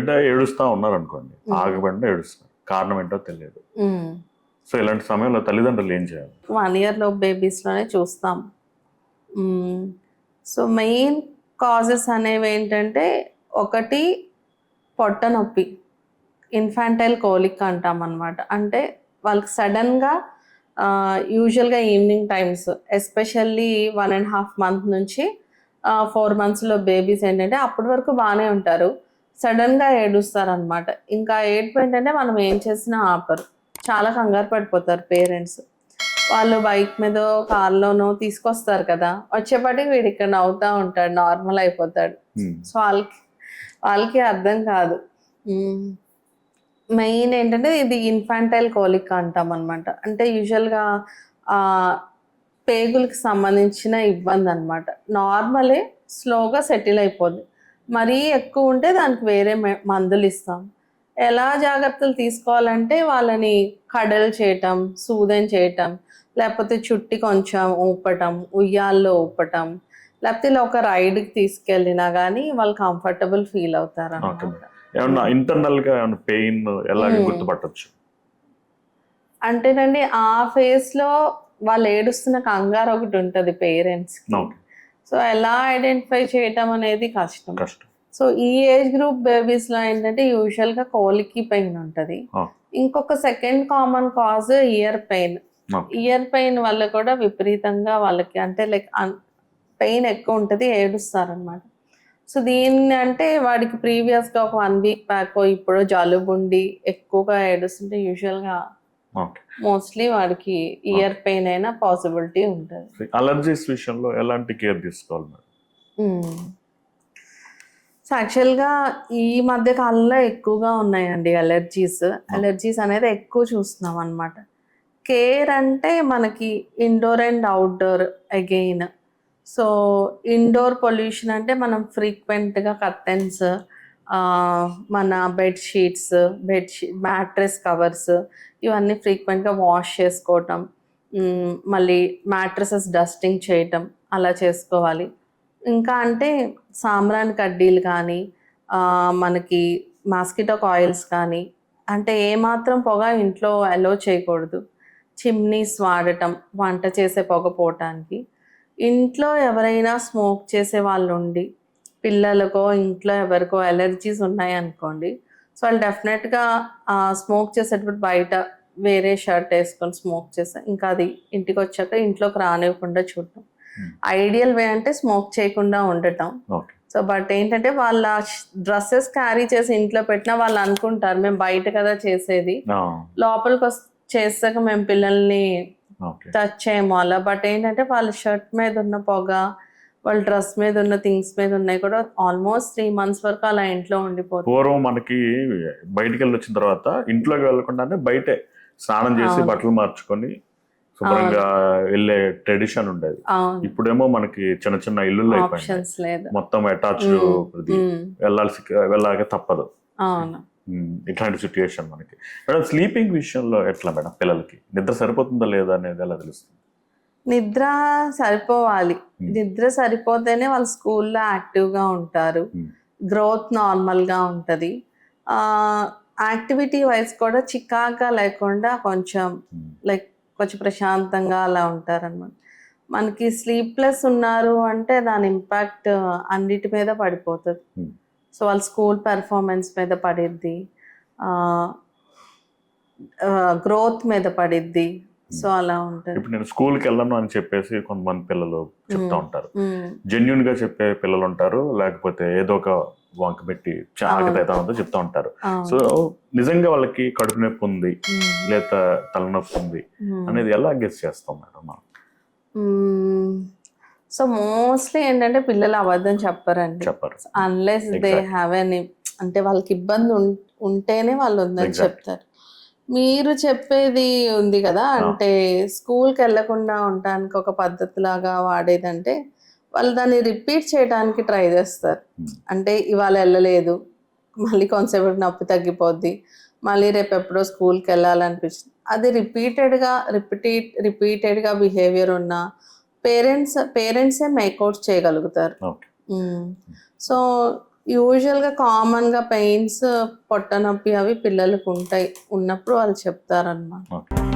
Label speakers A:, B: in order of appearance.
A: బిడ్డ ఏడుస్తా ఉన్నారు అనుకోండి, ఆగబడిన ఏడుస్తున్నారు, కారణం ఏంటో తెలియదు. సో ఇలాంటి సమయంలో తల్లిదండ్రులు ఏం చేయాలి?
B: 1 year లోపు బేబీస్లోనే చూస్తాం. సో మెయిన్ కాజెస్ అనేవి ఏంటంటే, ఒకటి పొట్ట నొప్పి, ఇన్ఫాంటైల్ కోలిక్ అంటాం అనమాట. అంటే వాళ్ళకి సడన్గా యూజువల్గా ఈవినింగ్ టైమ్స్, ఎస్పెషల్లీ 1.5 month నుంచి 4 monthsలో బేబీస్ ఏంటంటే అప్పటి వరకు బాగానే ఉంటారు, సడన్గా ఏడుస్తారనమాట. ఇంకా ఏడుపు ఏంటంటే మనం ఏం చేసినా ఆపరు, చాలా కంగారు పడిపోతారు పేరెంట్స్. వాళ్ళు బైక్ మీద కార్లోనో తీసుకొస్తారు కదా, వచ్చేపాటికి వీడు ఇక్కడ నవ్వుతూ ఉంటాడు, నార్మల్ అయిపోతాడు. సో వాళ్ళకి అర్థం కాదు. మెయిన్ ఏంటంటే ఇది ఇన్ఫాంటైల్ కోలిక్ అంటాం అనమాట. అంటే యూజువల్గా పేగులకి సంబంధించిన ఇబ్బంది అనమాట. నార్మలే స్లోగా సెటిల్ అయిపోద్ది, మరీ ఎక్కువ ఉంటే దానికి వేరే మందులు ఇస్తాం. ఎలా జాగ్రత్తలు తీసుకోవాలంటే వాళ్ళని కడల్ చేయటం, సూదన్ చేయటం, లేకపోతే చుట్టి కొంచెం ఊపటం, ఉయ్యాల్లో ఊపటం, లేకపోతే ఇలా ఒక రైడ్కి తీసుకెళ్ళినా కానీ వాళ్ళు కంఫర్టబుల్ ఫీల్ అవుతారు అన్నమాట.
A: ఏమన్నా ఇంటర్నల్ గా ఏమన్నా పెయిన్ ఎలాగ గుర్తుపట్టొచ్చు?
B: అంటేనండి ఆ ఫేస్ లో వాళ్ళు ఏడుస్తున్న కంగారు ఒకటి ఉంటుంది పేరెంట్స్. సో ఎలా ఐడెంటిఫై చేయటం అనేది కష్టం. సో ఈ ఏజ్ గ్రూప్ బేబీస్ లో ఏంటంటే యూజువల్ గా కోలికి పెయిన్ ఉంటుంది. ఇంకొక second common cause ear pain. Ear pain వల్ల కూడా విపరీతంగా వాళ్ళకి అంటే లైక్ పెయిన్ ఎక్కువ ఉంటుంది, ఏడుస్తారనమాట. సో దీన్ని అంటే వాడికి ప్రీవియస్గా ఒక 1 week బ్యాక్ ఇప్పుడు జలుబుండి ఎక్కువగా ఏడుస్తుంటే యూజువల్గా మోస్ట్లీ వాడికి ఇయర్ పెయిన్ అయినా పాసిబిలిటీ ఉంటుంది.
A: అలర్జీస్ విషయంలో ఎలాంటి కేర్ తీసుకోవాలి?
B: సో యాక్చువల్గా ఈ మధ్య కాలంలో ఎక్కువగా ఉన్నాయండి అలర్జీస్ అనేది ఎక్కువ చూస్తున్నాం అనమాట. కేర్ అంటే మనకి indoor and outdoor again. So indoor pollution అంటే మనం ఫ్రీక్వెంట్గా కర్టెన్స్, మన బెడ్షీట్స్, మ్యాట్రెస్ కవర్స్ ఇవన్నీ ఫ్రీక్వెంట్గా వాష్ చేసుకోవటం, మళ్ళీ మ్యాట్రసెస్ డస్టింగ్ చేయటం అలా చేసుకోవాలి. ఇంకా అంటే సాంబ్రాణి కడ్డీలు కానీ, మనకి మాస్కిటో కాయిల్స్ కానీ, అంటే ఏమాత్రం పొగ ఇంట్లో అలో చేయకూడదు. చిమ్నీస్ వాడటం వంట చేసే పొగ పోవటానికి. ఇంట్లో ఎవరైనా స్మోక్ చేసే వాళ్ళు ఉండి పిల్లలకో ఇంట్లో ఎవరికో అలర్జీస్ ఉన్నాయి అనుకోండి, సో వాళ్ళు డెఫినెట్గా స్మోక్ చేసేటప్పుడు బయట వేరే షర్ట్ వేసుకొని స్మోక్ చేస్తే ఇంకా అది ఇంటికి వచ్చాక ఇంట్లోకి రానివ్వకుండా చూడటం. ఐడియల్ వే అంటే స్మోక్ చేయకుండా ఉండటం. సో బట్ ఏంటంటే వాళ్ళ డ్రెస్సెస్ క్యారీ చేసి ఇంట్లో పెట్టినా వాళ్ళు అనుకుంటారు మేము బయట కదా చేసేది, లోపలికి చేసాక మేము పిల్లల్ని టచ్ చేయము అలా. బట్ ఏంటంటే వాళ్ళ షర్ట్ మీద ఉన్న పొగ, వాళ్ళ డ్రెస్ మీద ఉన్న థింగ్స్ మీద ఉన్నాయి కూడా ఆల్మోస్ట్ 3 months వరకు అలా ఇంట్లో ఉండిపోతుంది.
A: పూర్వం మనకి బయటికి వెళ్ళి వచ్చిన తర్వాత ఇంట్లోకి వెళ్ళకుండానే బయటే స్నానం చేసి బట్టలు మార్చుకొని శుభ్రంగా వెళ్ళే ట్రెడిషన్ ఉండేది. ఇప్పుడేమో మనకి చిన్న చిన్న ఇల్లు మొత్తం అటాచ్డ్, వెళ్ళాక తప్పదు. ఇట్లాంటి సిచ్యుయేషన్ మనకి. మేడం స్లీపింగ్ విషయంలో ఎట్లా మేడం? పిల్లలకి నిద్ర సరిపోతుందా లేదా అనేది ఎలా తెలుస్తుంది?
B: నిద్ర సరిపోవాలి. నిద్ర సరిపోతేనే వాళ్ళు స్కూల్లో యాక్టివ్గా ఉంటారు, గ్రోత్ నార్మల్గా ఉంటుంది. యాక్టివిటీ వైజ్ కూడా చికాగా లేకుండా కొంచెం కొంచెం ప్రశాంతంగా అలా ఉంటారన్నమాట. మనకి స్లీప్లెస్ ఉన్నారు అంటే దాని ఇంపాక్ట్ అన్నిటి మీద పడిపోతుంది. సో వాళ్ళ స్కూల్ పెర్ఫార్మెన్స్ మీద పడిద్ది, గ్రోత్ మీద పడిద్ది. సో అలా ఉంటుంది.
A: ఇప్పుడు నేను స్కూల్కి వెళ్ళను అని చెప్పేసి కొంతమంది పిల్లలు చెప్తా ఉంటారు. జెన్యున్ గా చెప్పే పిల్లలు ఉంటారు, లేకపోతే ఏదో ఒక వంక పెట్టి ఆకతైతా ఉందో చెప్తా ఉంటారు. సో నిజంగా వాళ్ళకి కడుపు నొప్పి ఉంది లేదా తలనొప్పి ఉంది అనేది ఎలా గెస్ చేస్తాం మేడం మనం?
B: సో మోస్ట్లీ ఏంటంటే పిల్లలు అబద్ధం చెప్పరు అన్లెస్ దే హ్యావ్ ఎనీ, అంటే వాళ్ళకి ఇబ్బంది ఉంటేనే వాళ్ళు ఉందని చెప్తారు. మీరు చెప్పేది ఉంది కదా, అంటే స్కూల్కి వెళ్ళకుండా ఉండడానికి ఒక పద్ధతి లాగా వాడేదంటే వాళ్ళు దాన్ని రిపీట్ చేయడానికి ట్రై చేస్తారు. అంటే ఇవాళ వెళ్ళలేదు, మళ్ళీ కొంతసేపు నొప్పి తగ్గిపోద్ది, మళ్ళీ రేపు ఎప్పుడో స్కూల్కి వెళ్ళాలనిపిస్తుంది. అది రిపీటెడ్గా బిహేవియర్ ఉన్న పేరెంట్సే మేకౌట్ చేయగలుగుతారు. సో యూజువల్గా కామన్గా పెయిన్స్, పొట్ట నొప్పి అవి పిల్లలకు ఉంటాయి. ఉన్నప్పుడు వాళ్ళు చెప్తారన్నమాట.
A: ఓకే.